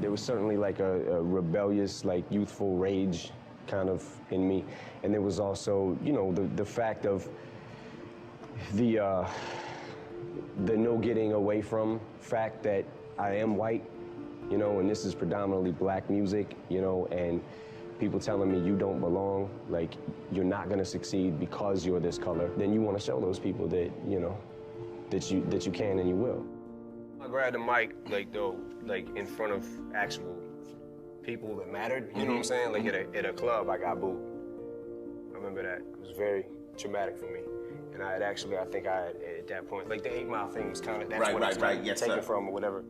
there was certainly like a rebellious, like youthful rage kind of in me. And there was also, you know, the fact of the no getting away from fact that I am white, you know, and this is predominantly black music, you know, and people telling me you don't belong, like you're not gonna succeed because you're this color, then you wanna show those people that, you know, that you can and you will. I grabbed the mic, like though, like in front of actual people that mattered, you know what I'm saying? Like at a club, I got booed. I remember that. It was very traumatic for me. And I think I had, at that point, like the 8 Mile thing was kind of, that's what it's kind of taken from or whatever.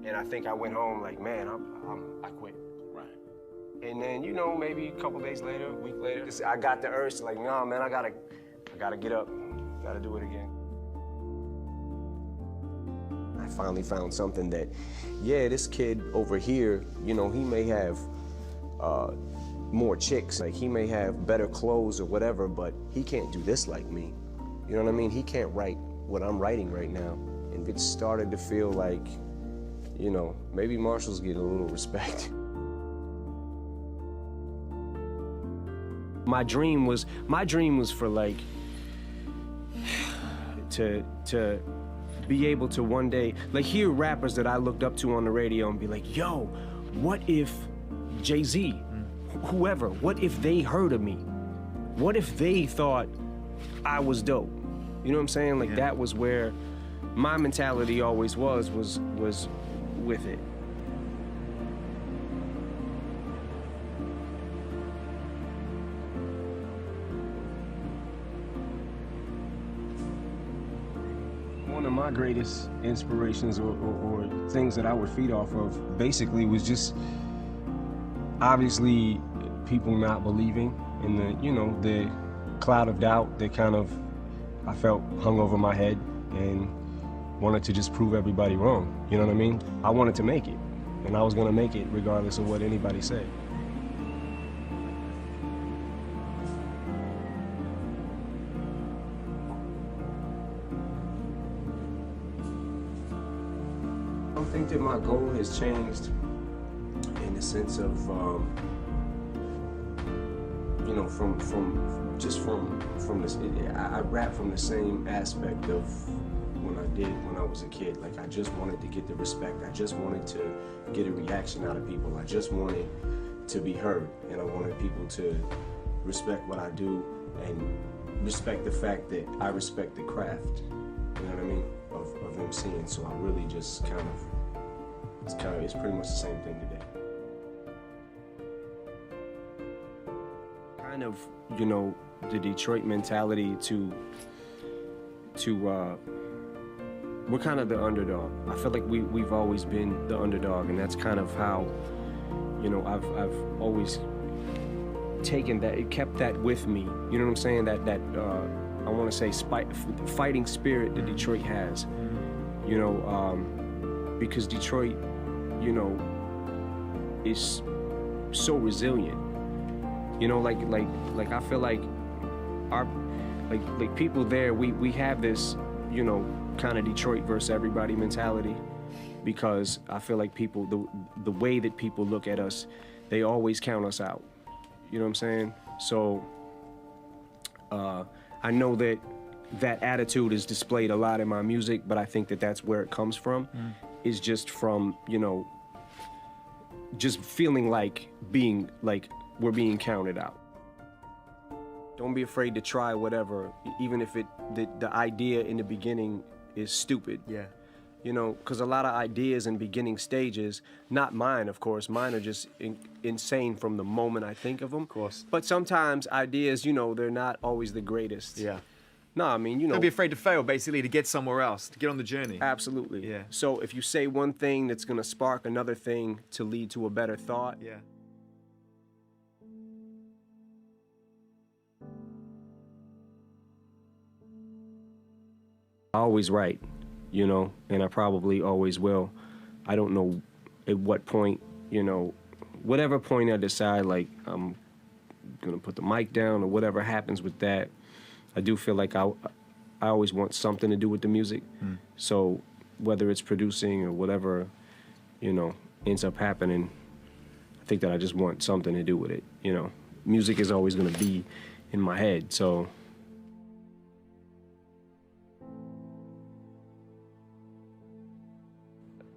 And I think I went home like, man, I quit. Right. And then, you know, maybe a couple days later, a week later, I got the urge to like, nah, man, I gotta get up, gotta do it again. I finally found something that, yeah, this kid over here, you know, he may have more chicks, like he may have better clothes or whatever, but he can't do this like me. You know what I mean? He can't write what I'm writing right now. And it started to feel like, you know, maybe Marshalls get a little respect. My dream was for like, to be able to one day, like hear rappers that I looked up to on the radio and be like, yo, what if Jay-Z, whoever, what if they heard of me? What if they thought I was dope? You know what I'm saying? Like that was where my mentality always was with it. One of my greatest inspirations or things that I would feed off of basically was just obviously people not believing in the, you know, the cloud of doubt that kind of I felt hung over my head and wanted to just prove everybody wrong. You know what I mean? I wanted to make it, and I was gonna make it regardless of what anybody said. I don't think that my goal has changed in the sense of, you know, from this, I rap from the same aspect of when I was a kid. Like I just wanted to get the respect. I just wanted to get a reaction out of people. I just wanted to be heard, and I wanted people to respect what I do and respect the fact that I respect the craft. You know what I mean? Of MCing. So I really just it's pretty much the same thing today. Kind of, you know, the Detroit mentality to we're kind of the underdog. I feel like we've always been the underdog, and that's kind of how, you know, I've always taken that, it kept that with me. You know what I'm saying? That I want to say fighting spirit that Detroit has. You know, because Detroit, you know, is so resilient. You know, like I feel like our like people there, we have this, you know, kind of Detroit versus everybody mentality, because I feel like people, the way that people look at us, they always count us out. You know what I'm saying? So I know that attitude is displayed a lot in my music, but I think that that's where it comes from, is just from, you know, just feeling like we're being counted out. Don't be afraid to try whatever, even if the idea in the beginning is stupid. Yeah. You know, because a lot of ideas in beginning stages, not mine, of course, mine are just insane from the moment I think of them. Of course. But sometimes ideas, you know, they're not always the greatest. Yeah. No, I mean, you know. Don't be afraid to fail, basically, to get somewhere else, to get on the journey. Absolutely. Yeah. So if you say one thing, that's going to spark another thing to lead to a better thought. Yeah. I always write, you know, and I probably always will. I don't know at what point, you know, whatever point I decide, like, I'm going to put the mic down or whatever happens with that, I do feel like I always want something to do with the music. So whether it's producing or whatever, you know, ends up happening, I think that I just want something to do with it, you know. Music is always gonna be in my head, so.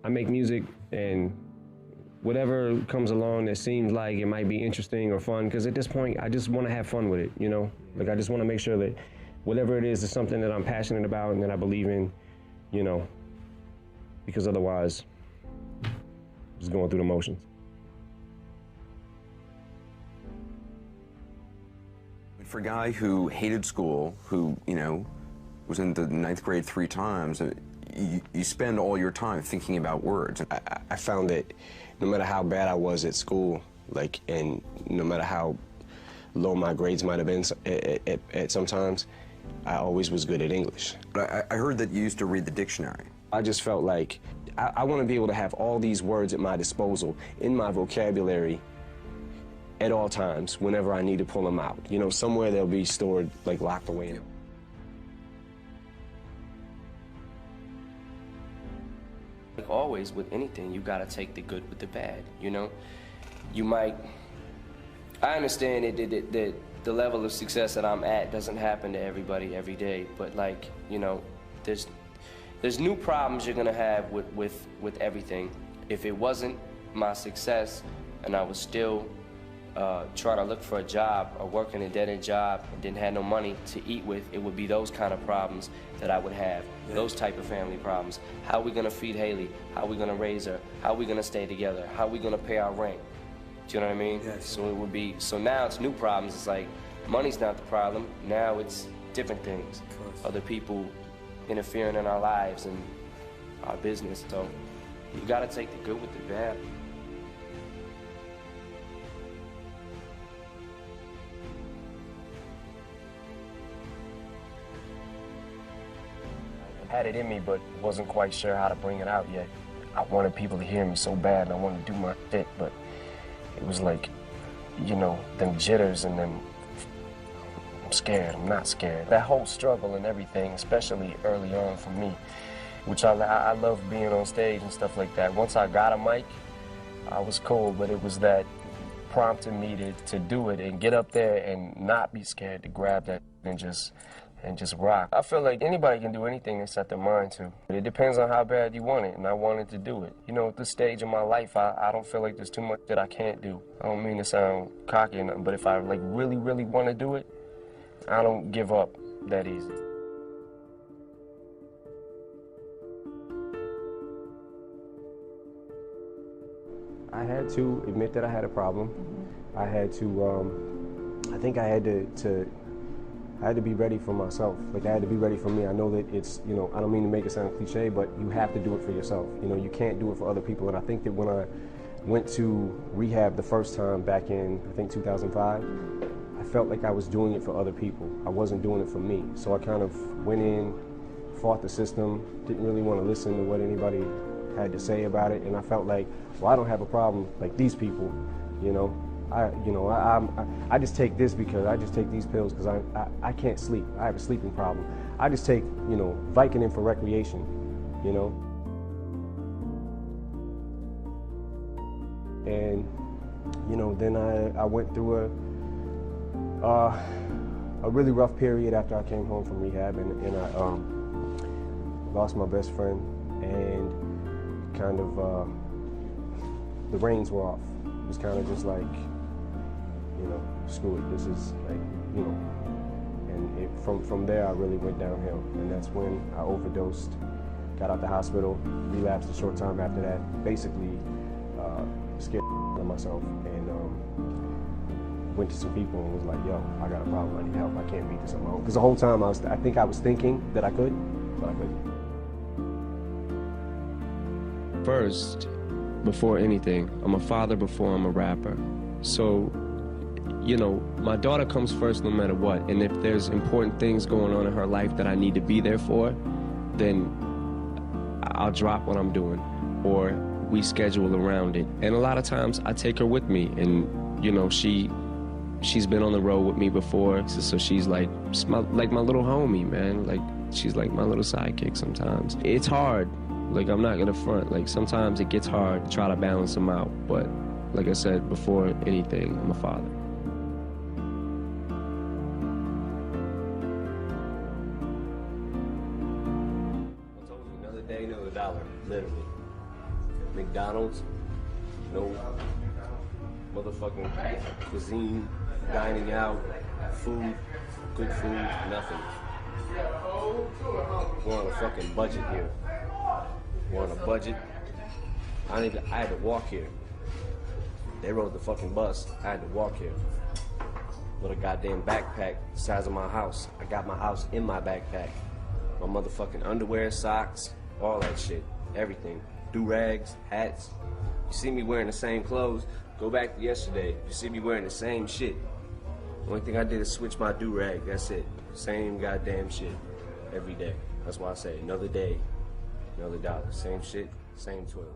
I make music, and whatever comes along that seems like it might be interesting or fun, because at this point, I just want to have fun with it, you know? Like, I just want to make sure that whatever it is something that I'm passionate about and that I believe in, you know, because otherwise, just going through the motions. For a guy who hated school, who, you know, was in the 9th grade 3 times, you spend all your time thinking about words. I found that no matter how bad I was at school, like, and no matter how low my grades might have been at sometimes, I always was good at English. But I heard that you used to read the dictionary. I just felt like I want to be able to have all these words at my disposal in my vocabulary at all times, whenever I need to pull them out. You know, somewhere they'll be stored, like, locked away in. Like always, with anything, you gotta take the good with the bad, you know? You might, I understand that the level of success that I'm at doesn't happen to everybody every day, but, like, you know, there's new problems you're gonna have with everything. If it wasn't my success and I was still trying to look for a job or working a dead-end job and didn't have no money to eat with, it would be those kind of problems that I would have. Yeah. Those type of family problems. How are we gonna feed Haley? How are we gonna raise her? How are we gonna stay together? How are we gonna pay our rent? Do you know what I mean? Yes. So it would be, so now it's new problems. It's like, money's not the problem. Now it's different things. Other people interfering in our lives and our business. So you gotta take the good with the bad. Had it in me, but wasn't quite sure how to bring it out yet. I wanted people to hear me so bad, and I wanted to do my shit, but it was like, you know, them jitters and them, I'm scared, I'm not scared. That whole struggle and everything, especially early on for me, which I love being on stage and stuff like that. Once I got a mic, I was cool, but it was that prompting me to do it and get up there and not be scared to grab that and just rock. I feel like anybody can do anything they set their mind to. But it depends on how bad you want it, and I wanted to do it. You know, at this stage of my life, I don't feel like there's too much that I can't do. I don't mean to sound cocky or nothing, but if I, like, really, really want to do it, I don't give up that easy. I had to admit that I had a problem. I had to, I think I had I had to be ready for myself. Like, I had to be ready for me. I know that it's, you know, I don't mean to make it sound cliche, but you have to do it for yourself. You know, you can't do it for other people. And I think that when I went to rehab the first time back in, I think, 2005, I felt like I was doing it for other people. I wasn't doing it for me. So I kind of went in, fought the system, didn't really want to listen to what anybody had to say about it. And I felt like, well, I don't have a problem like these people, you know. I just take this because I just take these pills because I can't sleep. I have a sleeping problem. I just take, you know, Vicodin for recreation, you know. And, you know, then I went through a really rough period after I came home from rehab, and I lost my best friend, and kind of the reins were off. It was kind of just like, you know, screw it, this is like, you know, and from there I really went downhill, and that's when I overdosed, got out the hospital, relapsed a short time after that, basically scared of myself, and went to some people and was like, yo, I got a problem, I need help, I can't beat this on my own. Because the whole time I think I was thinking that I could, but I couldn't. First, before anything, I'm a father before I'm a rapper. So, you know, my daughter comes first no matter what, and if there's important things going on in her life that I need to be there for, then I'll drop what I'm doing, or we schedule around it. And a lot of times I take her with me, and, you know, she's been on the road with me before, so she's like my little homie, man. Like, she's like my little sidekick sometimes. It's hard Like, I'm not gonna front. Like, sometimes it gets hard to try to balance them out, but like I said, before anything, I'm a father. I told you, another day, another dollar, literally. McDonald's, no motherfucking cuisine, dining out, food, good food, nothing. We're on a fucking budget here. We're on a budget. I had to walk here. They rode the fucking bus. I had to walk here. With a goddamn backpack the size of my house. I got my house in my backpack. My motherfucking underwear, socks, all that shit. Everything. Do-rags, hats. You see me wearing the same clothes, go back to yesterday. You see me wearing the same shit. The only thing I did is switch my do-rag. That's it. Same goddamn shit. Every day. That's why I say another day, another dollar. Same shit, same toilet.